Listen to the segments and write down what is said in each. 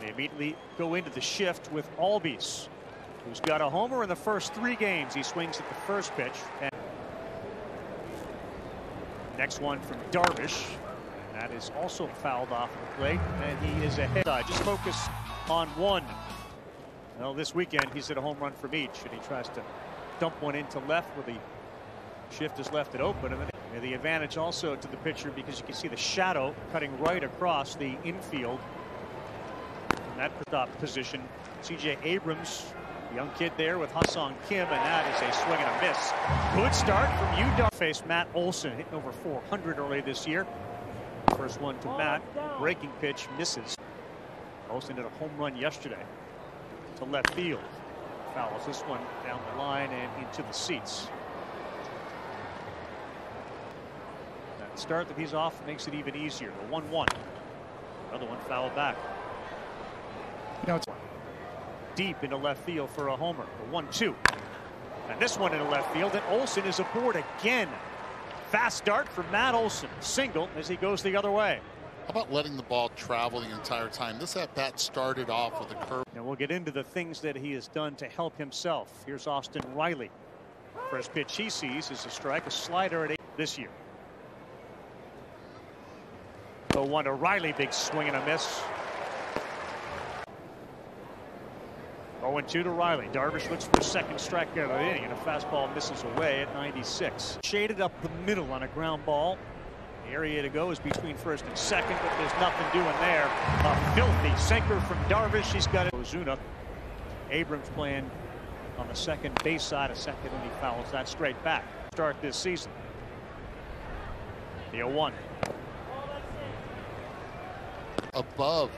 They immediately go into the shift with Albies, who's got a homer in the first 3 games. He swings at the first pitch. And next one from Darvish. And that is also fouled off the plate. And he is ahead. Just focus on one. Well, this weekend he's hit a home run from each. And he tries to dump one into left where the shift has left it open. And then the advantage also to the pitcher because you can see the shadow cutting right across the infield. In that stop position, C.J. Abrams, young kid there with Ha-Seong Kim, and that is a swing and a miss. Good start from Yu Darvish. Faced Matt Olson, hitting over 400 early this year. First one to Matt, breaking pitch, misses. Olson did a home run yesterday to left field. Fouls this one down the line and into the seats. That start that he's off makes it even easier. The 1-1. Another one fouled back. It's deep into left field for a homer. The 1-2. And this one into left field, and Olson is aboard again. Fast start for Matt Olson. Single as he goes the other way. How about letting the ball travel the entire time? This at-bat started off with a curve. And we'll get into the things that he has done to help himself. Here's Austin Riley. First pitch he sees is a strike, a slider at 8 this year. The 1 to Riley, big swing and a miss. 0-2 to Riley. Darvish looks for a second strikeout of the inning, and a fastball misses away at 96. Shaded up the middle on a ground ball. The area to go is between first and second, but there's nothing doing there. A filthy sinker from Darvish. He's got it. Ozuna. Abrams playing on the second base side of second, and he fouls that straight back. Start this season. The 0-1. Above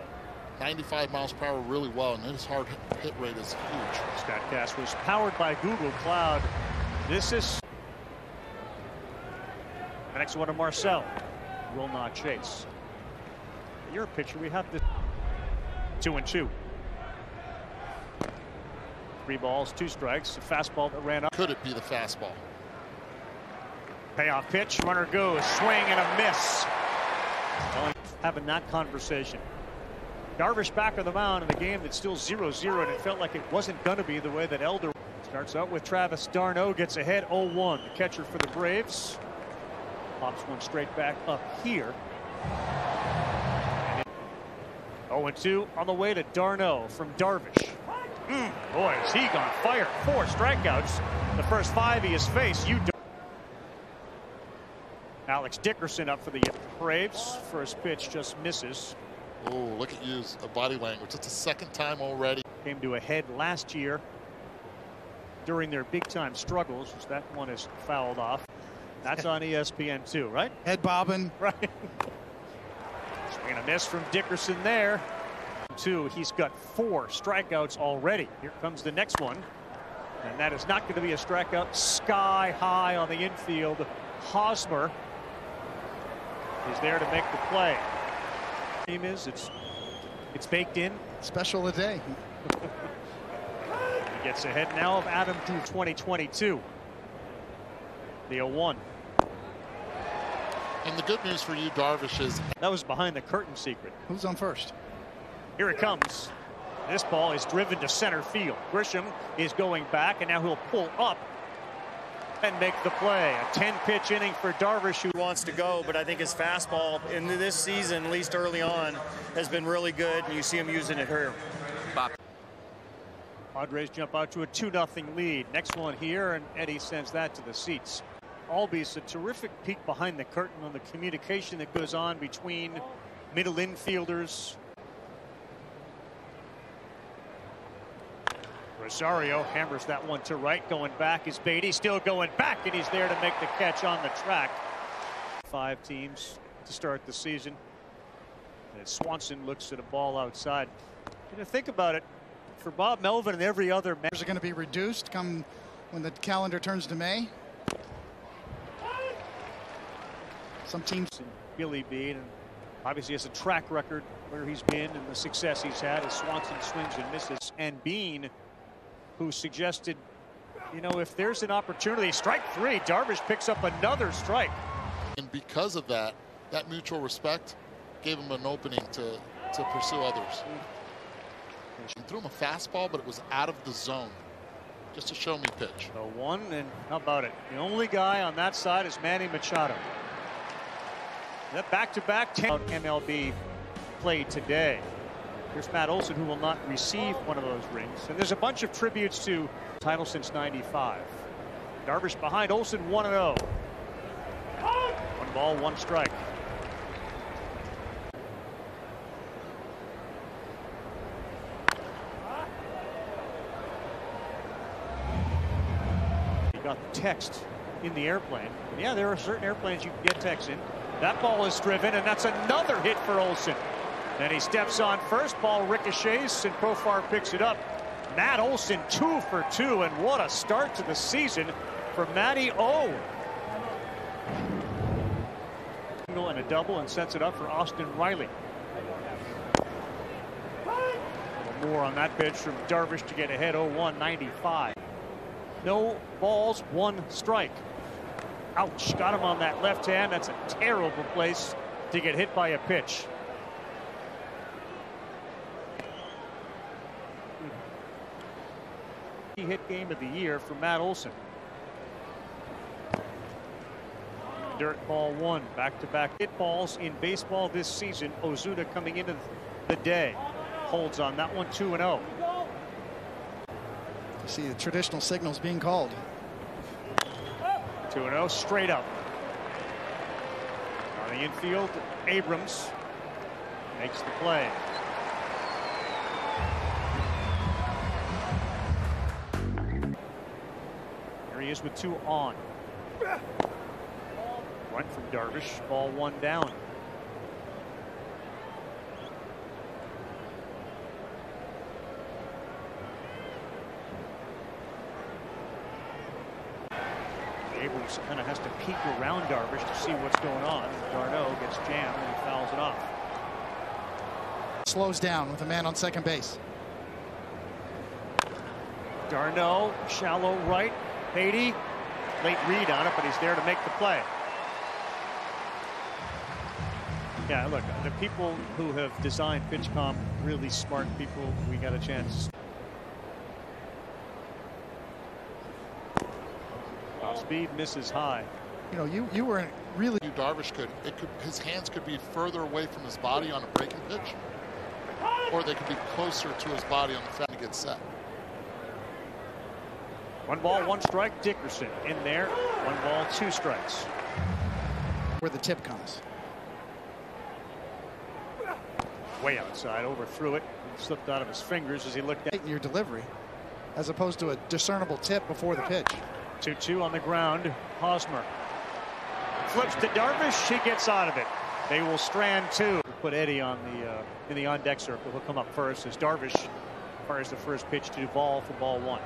95 miles per hour really well, and his hard hit rate is huge. StatCast was powered by Google Cloud. This is the next one to Marcel. Will not chase. You're a pitcher. We have the 2-2. 3 balls, 2 strikes. A fastball that ran up. Could it be the fastball? Payoff pitch. Runner goes. Swing and a miss. Having that conversation. Darvish back on the mound in the game that's still 0-0, and it felt like it wasn't going to be the way that Elder starts out with. Travis d'Arnaud gets ahead 0-1. The catcher for the Braves pops one straight back up here. 0-2 on the way to d'Arnaud from Darvish. Boy, has he gone fire. 4 strikeouts. The first 5 he has faced. Alex Dickerson up for the Braves. First pitch just misses. Oh, look at Yu's body language. It's the second time already. Came to a head last year during their big-time struggles, as that one is fouled off. That's on ESPN too, right? Head bobbing. Right. Swing and a miss from Dickerson there. 2. He's got 4 strikeouts already. Here comes the next one. And that is not going to be a strikeout. Sky high on the infield. Hosmer is there to make the play. Team is it's baked in. Special a day. He gets ahead now of Adam through 2022. The 0-1. And the good news for you, Darvish, is that was behind the curtain secret. Who's on first? Here it comes. This ball is driven to center field. Grisham is going back, and now he'll pull up and make the play. A 10-pitch inning for Darvish, who wants to go, but I think his fastball in this season, at least early on, has been really good, and you see him using it here. Padres jump out to a 2-0 lead. Next one here, and Eddie sends that to the seats. Albies, a terrific peek behind the curtain on the communication that goes on between middle infielders. Rosario hammers that one to right. Going back is Beatty. Still going back, and he's there to make the catch on the track. 5 teams to start the season. And Swanson looks at a ball outside. Think about it. For Bob Melvin and every other man. Are going to be reduced come when the calendar turns to May. Some teams. Billy Bean, and obviously has a track record where he's been and the success he's had as Swanson swings and misses. And Bean, who suggested, you know, if there's an opportunity, strike 3, Darvish picks up another strike. And because of that mutual respect gave him an opening to pursue others. He threw him a fastball, but it was out of the zone. Just a show me pitch. So 1, and how about it? The only guy on that side is Manny Machado. That back-to-back 10 MLB played today. Here's Matt Olson, who will not receive one of those rings. And there's a bunch of tributes to title since '95. Darvish behind Olson, 1-0. 1 ball, 1 strike. He got the text in the airplane. And yeah, there are certain airplanes you can get text in. That ball is driven, and that's another hit for Olson. And he steps on first, ball ricochets, and Profar picks it up. Matt Olson 2 for 2, and what a start to the season for Matty O. And a double, and sets it up for Austin Riley. A little more on that pitch from Darvish to get ahead 0-1, 95. No balls, 1 strike. Ouch, got him on that left hand. That's a terrible place to get hit by a pitch. Hit game of the year for Matt Olson. Dirt ball 1, back-to-back hit balls in baseball this season. Ozuna coming into the day holds on that one, 2-0. You see the traditional signals being called. 2-0 straight up. On the infield, Abrams makes the play. Here he is with 2 on. Run from Darvish, ball 1 down. Abrams kind of has to peek around Darvish to see what's going on. Darno gets jammed and he fouls it off. Slows down with a man on second base. Darno, shallow right. Beatty, late read on it, but he's there to make the play. Yeah, look, the people who have designed PitchCom, really smart people, we got a chance. Off speed, misses high. You know, you were really. Yu Darvish his hands could be further away from his body on a breaking pitch, or they could be closer to his body on the fan to get set. 1 ball, 1 strike. Dickerson in there. 1 ball, 2 strikes. Where the tip comes. Way outside, overthrew it, and slipped out of his fingers as he looked at your delivery, as opposed to a discernible tip before the pitch. 2-2 on the ground. Hosmer flips to Darvish. He gets out of it. They will strand 2. Put Eddie on the in the on-deck circle. He'll come up first as Darvish fires the first pitch to Duvall for ball 1.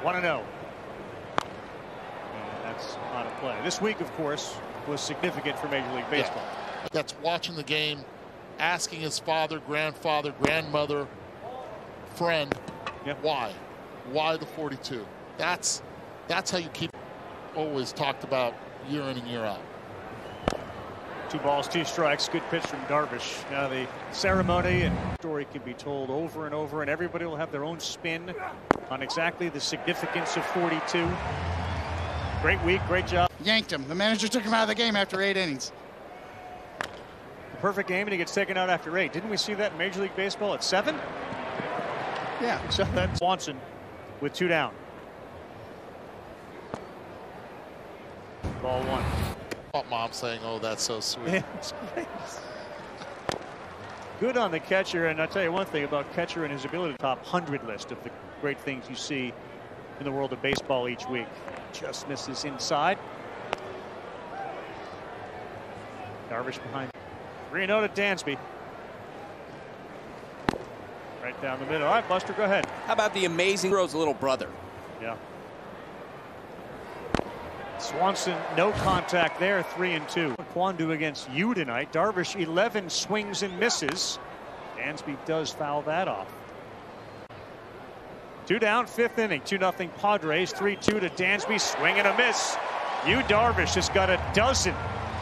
One and 0. And that's on a play. This week, of course, was significant for Major League Baseball. Yeah. That's watching the game, asking his father, grandfather, grandmother, friend, why? Why the 42? That's how you keep always talked about year in and year out. 2 balls, 2 strikes. Good pitch from Darvish. Now the ceremony and story can be told over and over, and everybody will have their own spin on exactly the significance of 42. Great week, great job. Yanked him. The manager took him out of the game after 8 innings. The perfect game, and he gets taken out after 8. Didn't we see that in Major League Baseball at 7? Yeah. So that's Swanson with 2 down. Ball 1. Mom saying, "Oh, that's so sweet." Good on the catcher, and I'll tell you one thing about catcher and his ability to top 100 list of the great things you see in the world of baseball each week. Just misses inside. Darvish behind. 3-0 to Dansby. Right down the middle. All right, Buster, go ahead. How about the amazing Rose little brother? Yeah. Swanson, no contact there, 3-2. Kwandu against you tonight. Darvish, 11 swings and misses. Dansby does foul that off. 2 down, 5th inning, 2-0 Padres, 3-2 to Dansby, swing and a miss. Yu Darvish has got a dozen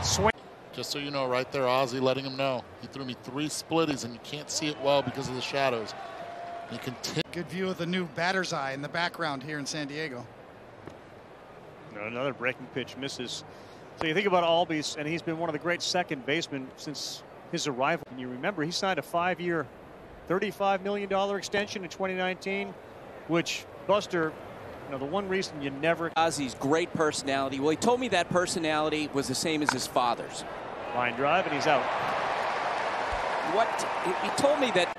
Swing. Just so you know, right there, Ozzie letting him know. He threw me 3 splitties, and you can't see it well because of the shadows. He continues. Good view of the new batter's eye in the background here in San Diego. Another breaking pitch misses. So you think about Albies, and he's been one of the great second basemen since his arrival. And you remember he signed a 5-year, $35 million extension in 2019, which, Buster, you know, the one reason you never... Ozzie's great personality. Well, he told me that personality was the same as his father's. Line drive, and he's out. What? He told me that...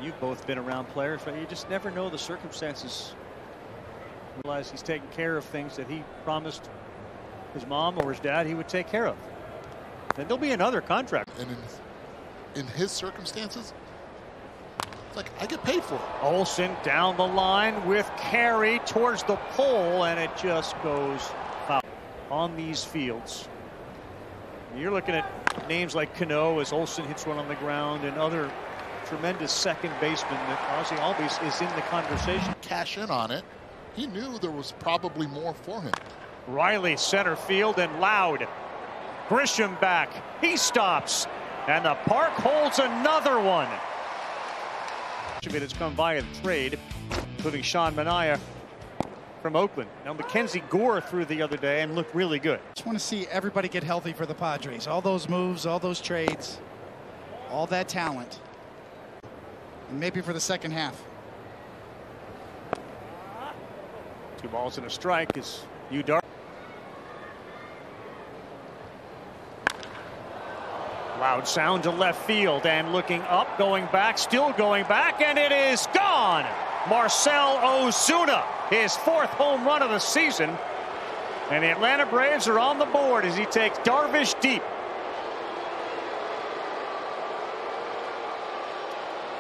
You've both been around players, but you just never know the circumstances. Realize he's taking care of things that he promised his mom or his dad he would take care of. And there'll be another contract. And in his circumstances, it's like, I get paid for it. Olsen down the line with carry towards the pole, and it just goes foul on these fields. You're looking at names like Cano as Olsen hits one on the ground, and other tremendous second baseman that Ozzie Albies is in the conversation. Cash in on it. He knew there was probably more for him. Riley center field, and Loud. Grisham back. He stops. And the park holds another one. Much of it has come via the trade, including Sean Manaea from Oakland. Now Mackenzie Gore threw the other day and looked really good. Just want to see everybody get healthy for the Padres. All those moves, all those trades, all that talent. And maybe for the second half. 2 balls and a strike is Yu Darvish. Loud sound to left field, and looking up, going back, still going back, and it is gone. Marcell Ozuna, his 4th home run of the season, and the Atlanta Braves are on the board as he takes Darvish deep.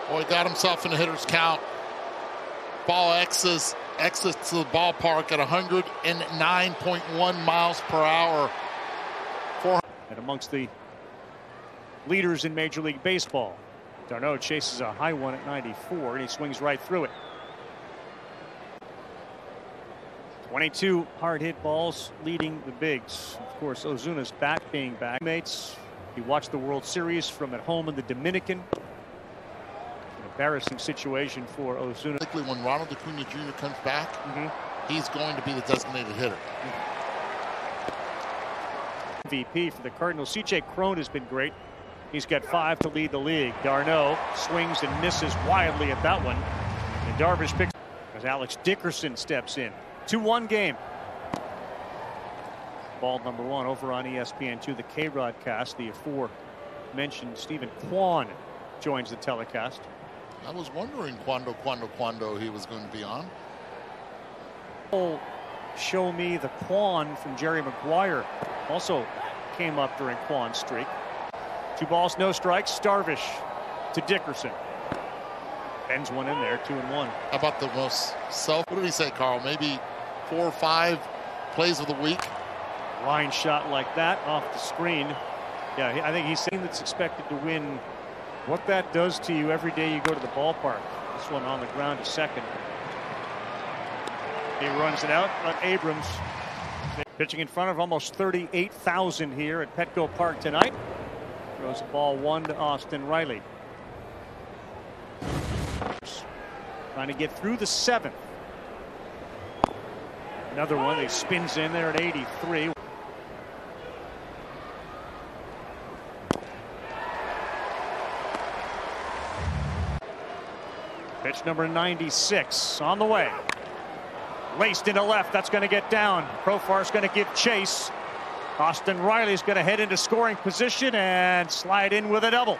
Boy, got himself in a hitter's count. Ball exits the ballpark at 109.1 miles per hour. And amongst the leaders in Major League Baseball, d'Arnaud chases a high one at 94, and he swings right through it. 22 hard hit balls leading the bigs. Of course, Ozuna's bat being back. Mates, he watched the World Series from at home in the Dominican. Embarrassing situation for Ozuna. Particularly when Ronald Acuna Jr. comes back, he's going to be the designated hitter. MVP for the Cardinals. C.J. Cron has been great. He's got 5 to lead the league. d'Arnaud swings and misses wildly at that one. And Darvish picks as Alex Dickerson steps in. 2-1 game. Ball number 1 over on ESPN2, the K-Rod cast. The aforementioned Stephen Kwan joins the telecast. I was wondering quando he was going to be on. Show me the Kwan from Jerry Maguire also came up during Kwan's streak. 2 balls, no strikes. Darvish to Dickerson. Bends one in there, 2-1. How about the most what did he say, Carl? Maybe 4 or 5 plays of the week. Line shot like that off the screen. Yeah, I think he's saying that's expected to win. What that does to you every day you go to the ballpark. This one on the ground to second. He runs it out, but Abrams pitching in front of almost 38,000 here at Petco Park tonight. Throws a ball 1 to Austin Riley. Trying to get through the 7th. Another one. He spins in there at 83. Pitch number 96 on the way. Laced into left. That's going to get down. Profar's going to give chase. Austin Riley's going to head into scoring position and slide in with a double.